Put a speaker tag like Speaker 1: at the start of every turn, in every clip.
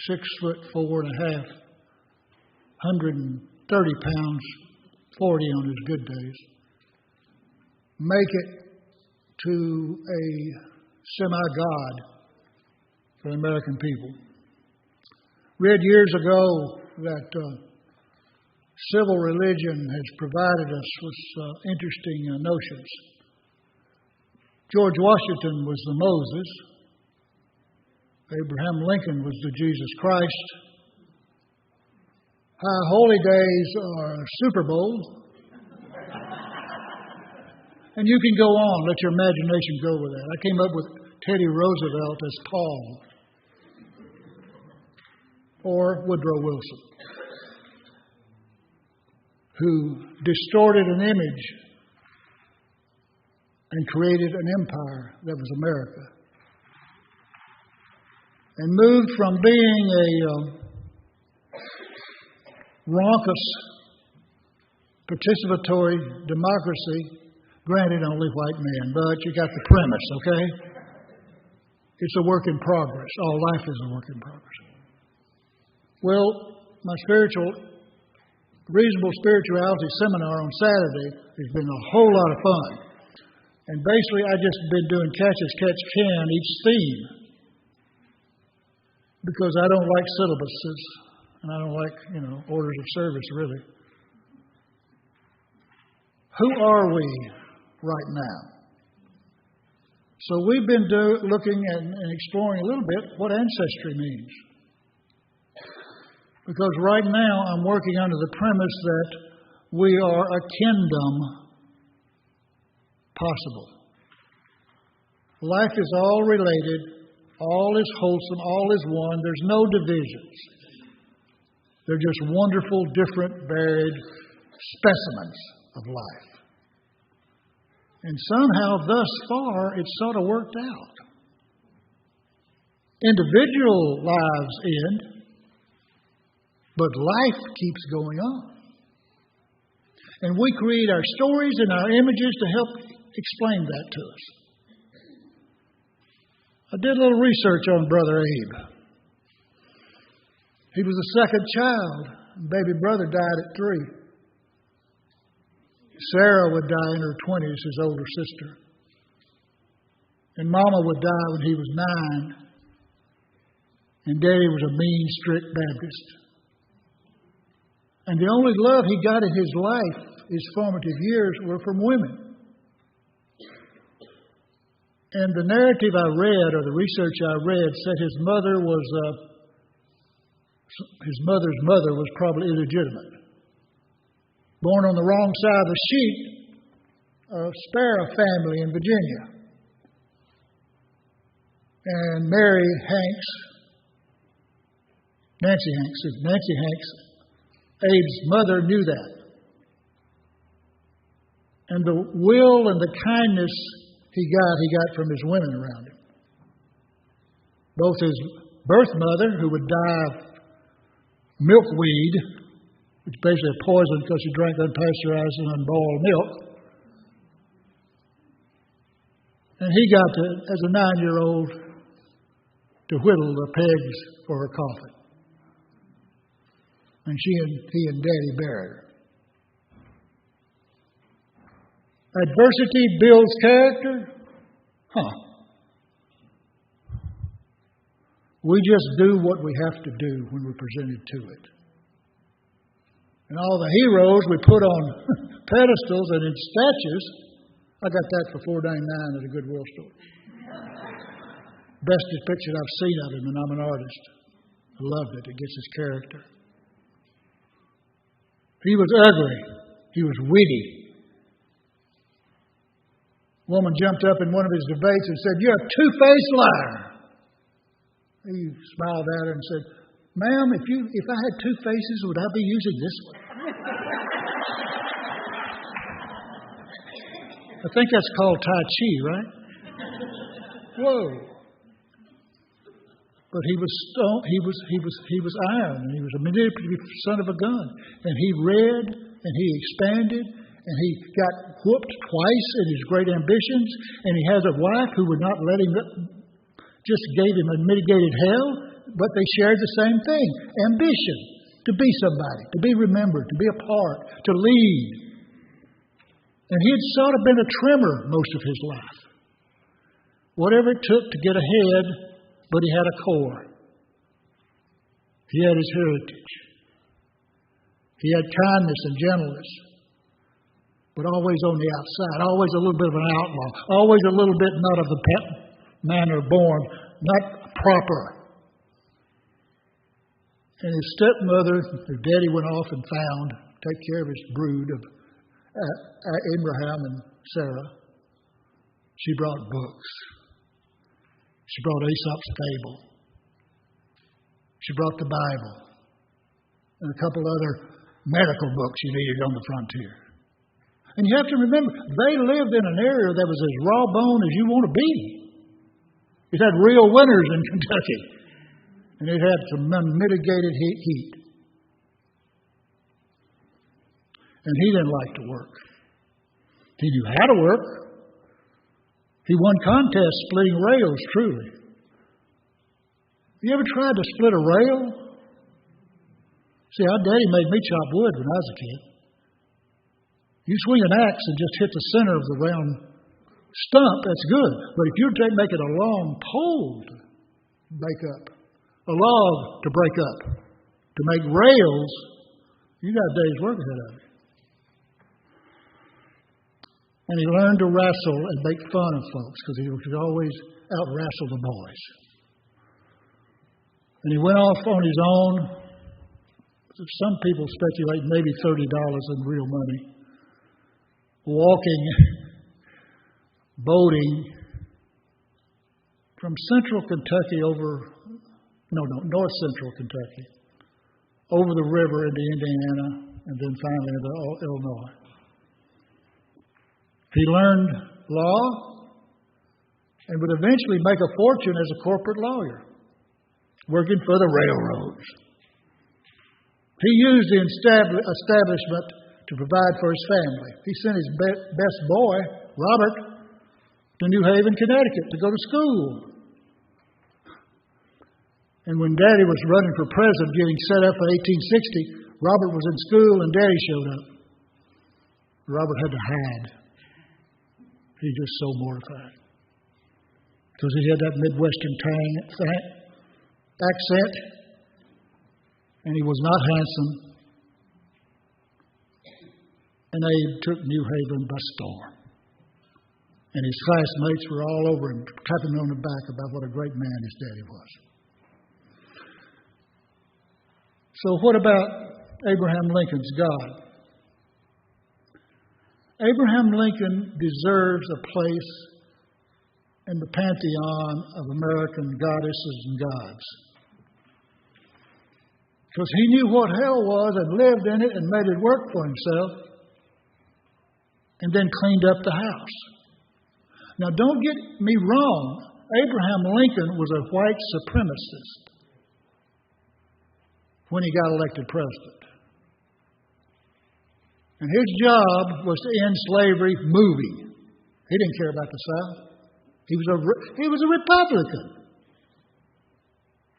Speaker 1: 6'4.5", 130 pounds, 40 on his good days, make it to a semi-god for the American people. Read years ago that civil religion has provided us with interesting notions. George Washington was the Moses. Abraham Lincoln was the Jesus Christ. High holy days are Super Bowl. And you can go on, let your imagination go with that. I came up with Teddy Roosevelt as Paul, or Woodrow Wilson, who distorted an image and created an empire that was America, and moved from being a raucous, participatory democracy. Granted, only white men, but you got the premise, okay? It's a work in progress. All life is a work in progress. Well, my reasonable spirituality seminar on Saturday has been a whole lot of fun. And basically, I've just been doing catch as catch can each theme, because I don't like syllabuses, and I don't like, orders of service, really. Who are we right now? So we've been looking at and exploring a little bit what ancestry means. Because right now I'm working under the premise that we are a kingdom possible. Life is all related, all is wholesome, all is one. There's no divisions. They're just wonderful, different, varied specimens of life. And somehow, thus far, it's sort of worked out. Individual lives end, but life keeps going on. And we create our stories and our images to help explain that to us. I did a little research on Brother Abe. He was the second child. Baby brother died at 3. Sarah would die in her 20s, his older sister. And Mama would die when he was 9. And Daddy was a mean, strict Baptist. And the only love he got in his life, his formative years, were from women. And the narrative I read, or the research I read, said his mother's mother was probably illegitimate. Born on the wrong side of the sheet, a Sparrow family in Virginia. And Mary Hanks, Nancy Hanks, Abe's mother knew that. And the will and the kindness he got from his women around him. Both his birth mother, who would die of milkweed, which is basically a poison because she drank unpasteurized and unboiled milk. And he got to, as a 9-year-old, to whittle the pegs for her coffin. And he and Daddy buried her. Adversity builds character? We just do what we have to do when we're presented to it. And all the heroes we put on pedestals and in statues, I got that for $4.99 at a Goodwill store. Best depiction I've seen of him, and I'm an artist. I loved it. It gets his character. He was ugly. He was witty. A woman jumped up in one of his debates and said, "You're a two-faced liar." He smiled at her and said, "Ma'am, if I had 2 faces, would I be using this one?" I think that's called Tai Chi, right? Whoa! But he was iron, and he was a manipulative son of a gun. And he read, and he expanded, and he got whooped twice in his great ambitions. And he has a wife who would not let him, just gave him a mitigated hell. but they shared the same thing. Ambition. To be somebody. To be remembered. To be a part. To lead. And he had sort of been a trimmer most of his life. Whatever it took to get ahead, but he had a core. He had his heritage. He had kindness and gentleness, but always on the outside, always a little bit of an outlaw, always a little bit not of the manner born, not proper. And his stepmother, her daddy went off and found, take care of his brood of Abraham and Sarah. She brought books. She brought Aesop's Fable. She brought the Bible and a couple other medical books you needed on the frontier. And you have to remember, they lived in an area that was as raw bone as you want to be. It had real winters in Kentucky. And it had some unmitigated heat. And he didn't like to work. He knew how to work. He won contests splitting rails, truly. You ever tried to split a rail? See, our daddy made me chop wood when I was a kid. You swing an axe and just hit the center of the round stump, that's good. But if you make it a long pole to break up, a log to break up, to make rails, you got a day's work ahead of you. And he learned to wrestle and make fun of folks because he could always out-wrestle the boys. And he went off on his own. Some people speculate maybe $30 in real money. Walking, boating from central Kentucky north central Kentucky, over the river into Indiana, and then finally into Illinois. He learned law and would eventually make a fortune as a corporate lawyer, working for the railroads. He used the establishment to provide for his family. He sent his best boy, Robert, to New Haven, Connecticut to go to school. And when Daddy was running for president, getting set up for 1860, Robert was in school and Daddy showed up. Robert had to hide. He was just so mortified. Because he had that Midwestern accent, and he was not handsome. And Abe took New Haven by storm. And his classmates were all over him, tapping him on the back about what a great man his daddy was. So what about Abraham Lincoln's God? Abraham Lincoln deserves a place in the pantheon of American goddesses and gods. Because he knew what hell was and lived in it and made it work for himself and then cleaned up the house. Now, don't get me wrong. Abraham Lincoln was a white supremacist when he got elected president. And his job was to end slavery moving. He didn't care about the South. He was a Republican.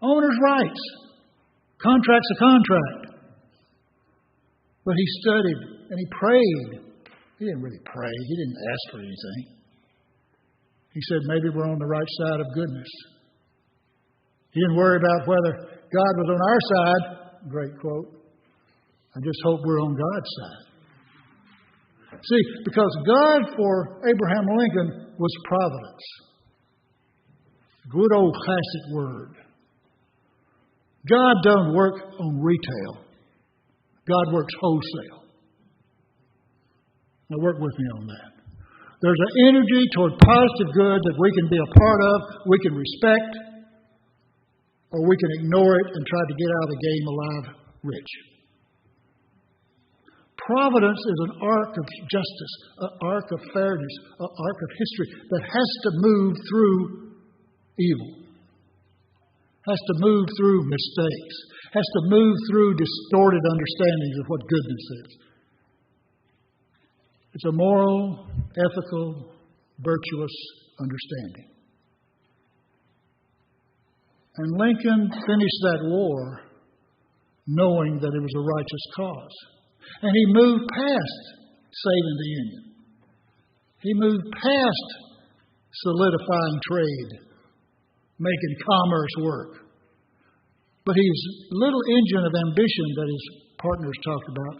Speaker 1: Owner's rights. Contract's a contract. But he studied and he prayed. He didn't really pray. He didn't ask for anything. He said, maybe we're on the right side of goodness. He didn't worry about whether God was on our side. Great quote. I just hope we're on God's side. See, because God for Abraham Lincoln was providence. Good old classic word. God doesn't work on retail. God works wholesale. Now work with me on that. There's an energy toward positive good that we can be a part of, we can respect, or we can ignore it and try to get out of the game alive rich. Providence is an arc of justice, an arc of fairness, an arc of history that has to move through evil, has to move through mistakes, has to move through distorted understandings of what goodness is. It's a moral, ethical, virtuous understanding. And Lincoln finished that war knowing that it was a righteous cause. And he moved past saving the Union. He moved past solidifying trade, making commerce work. But his little engine of ambition that his partners talked about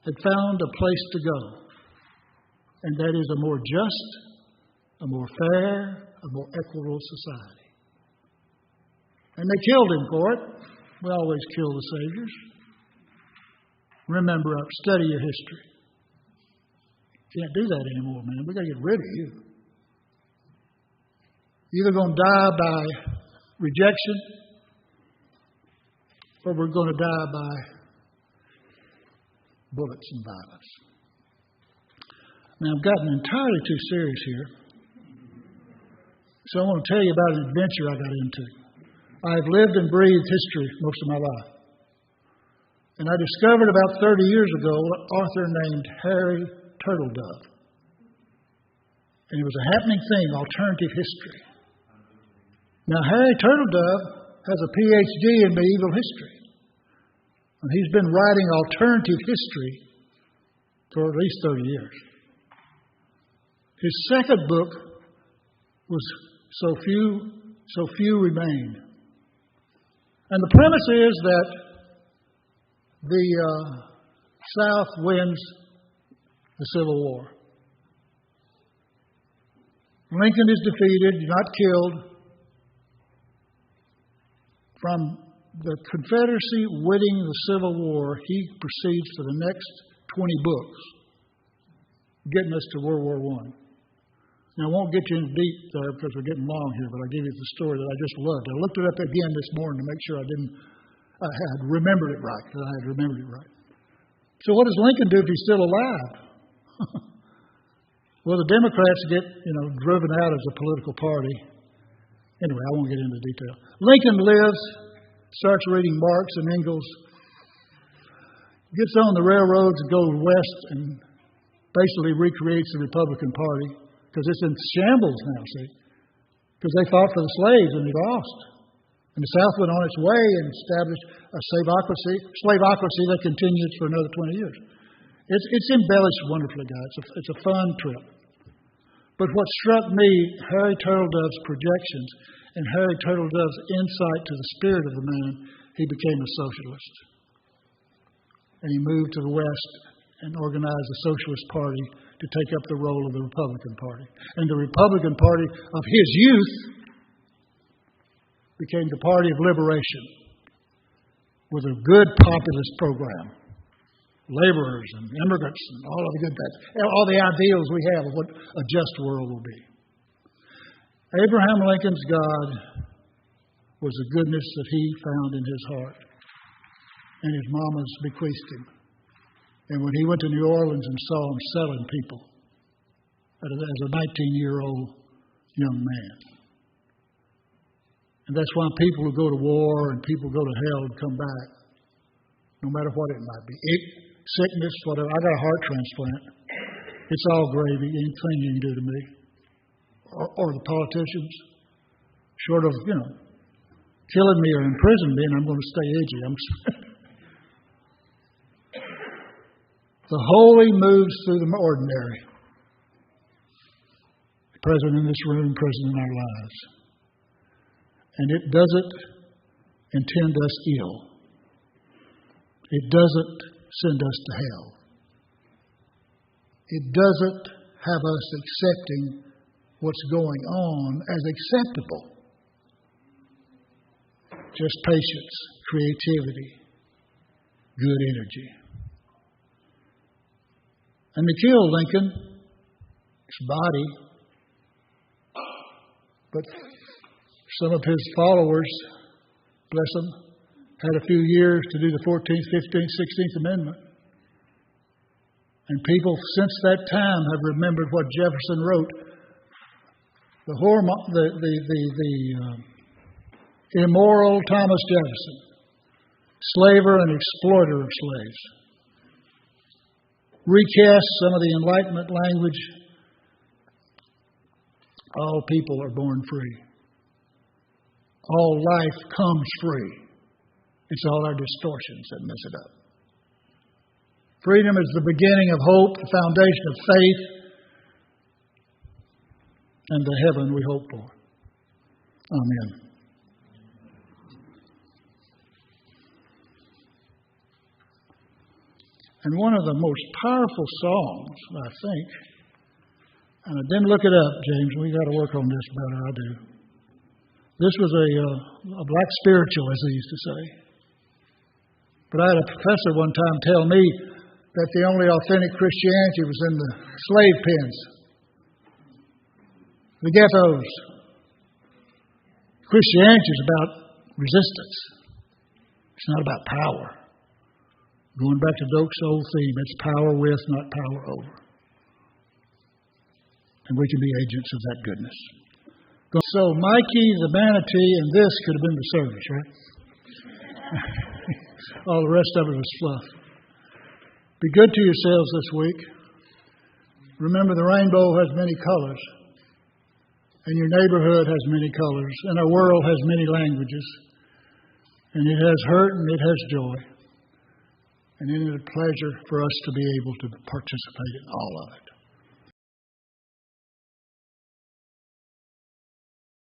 Speaker 1: had found a place to go. And that is a more just, a more fair, a more equitable society. And they killed him for it. We always kill the saviors. Remember, study your history. Can't do that anymore, man. We got to get rid of you. You're either going to die by rejection, or we're going to die by bullets and violence. Now, I've gotten entirely too serious here. So I want to tell you about an adventure I got into. I've lived and breathed history most of my life. And I discovered about 30 years ago an author named Harry Turtledove. And it was a happening thing, alternative history. Now, Harry Turtledove has a PhD in medieval history. And he's been writing alternative history for at least 30 years. His second book was So Few Remain. And the premise is that the South wins the Civil War. Lincoln is defeated, not killed. From the Confederacy winning the Civil War, he proceeds to the next 20 books, getting us to World War I. Now, I won't get you in deep there because we're getting long here, but I'll give you the story that I just loved. I looked it up again this morning to make sure I had remembered it right, that I had remembered it right. So what does Lincoln do if he's still alive? Well, the Democrats get, driven out as a political party. Anyway, I won't get into detail. Lincoln lives, starts reading Marx and Engels, gets on the railroads and goes west and basically recreates the Republican Party. Because it's in shambles now, see? Because they fought for the slaves and they lost. And the South went on its way and established a slaveocracy that continues for another 20 years. It's embellished wonderfully, guys. It's a fun trip. But what struck me, Harry Turtledove's projections and Harry Turtledove's insight to the spirit of the man, he became a socialist. And he moved to the West and organized the Socialist Party to take up the role of the Republican Party. And the Republican Party of his youth became the Party of Liberation with a good populist program. Laborers and immigrants and all of the good things. All the ideals we have of what a just world will be. Abraham Lincoln's God was the goodness that he found in his heart. And his mama's bequeathed him. And when he went to New Orleans and saw him selling people as a 19-year-old young man. And that's why people who go to war and people who go to hell come back, no matter what it might be. Sickness, whatever. I got a heart transplant. It's all gravy. Anything you can do to me. Or the politicians. Short of, killing me or imprisoning me, and I'm going to stay edgy. The holy moves through the ordinary. Present in this room, present in our lives. And it doesn't intend us ill. It doesn't send us to hell. It doesn't have us accepting what's going on as acceptable. Just patience, creativity, good energy. And they killed Lincoln, his body, but some of his followers, bless them, had a few years to do the 14th, 15th, 16th Amendment. And people since that time have remembered what Jefferson wrote. The immoral Thomas Jefferson, slaver and exploiter of slaves. Recast some of the Enlightenment language. All people are born free. all life comes free. It's all our distortions that mess it up. Freedom is the beginning of hope, the foundation of faith, and the heaven we hope for. Amen. And one of the most powerful songs, I think, and I didn't look it up, James, we got to work on this better, I do. This was a black spiritual, as they used to say. But I had a professor one time tell me that the only authentic Christianity was in the slave pens, the ghettos. Christianity is about resistance. It's not about power. Going back to Doak's old theme, it's power with, not power over. And we can be agents of that goodness. So Mikey, the manatee, and this could have been the service, right? All the rest of it was fluff. Be good to yourselves this week. Remember, the rainbow has many colors, and your neighborhood has many colors, and our world has many languages, and it has hurt and it has joy. And it is a pleasure for us to be able to participate in all of it.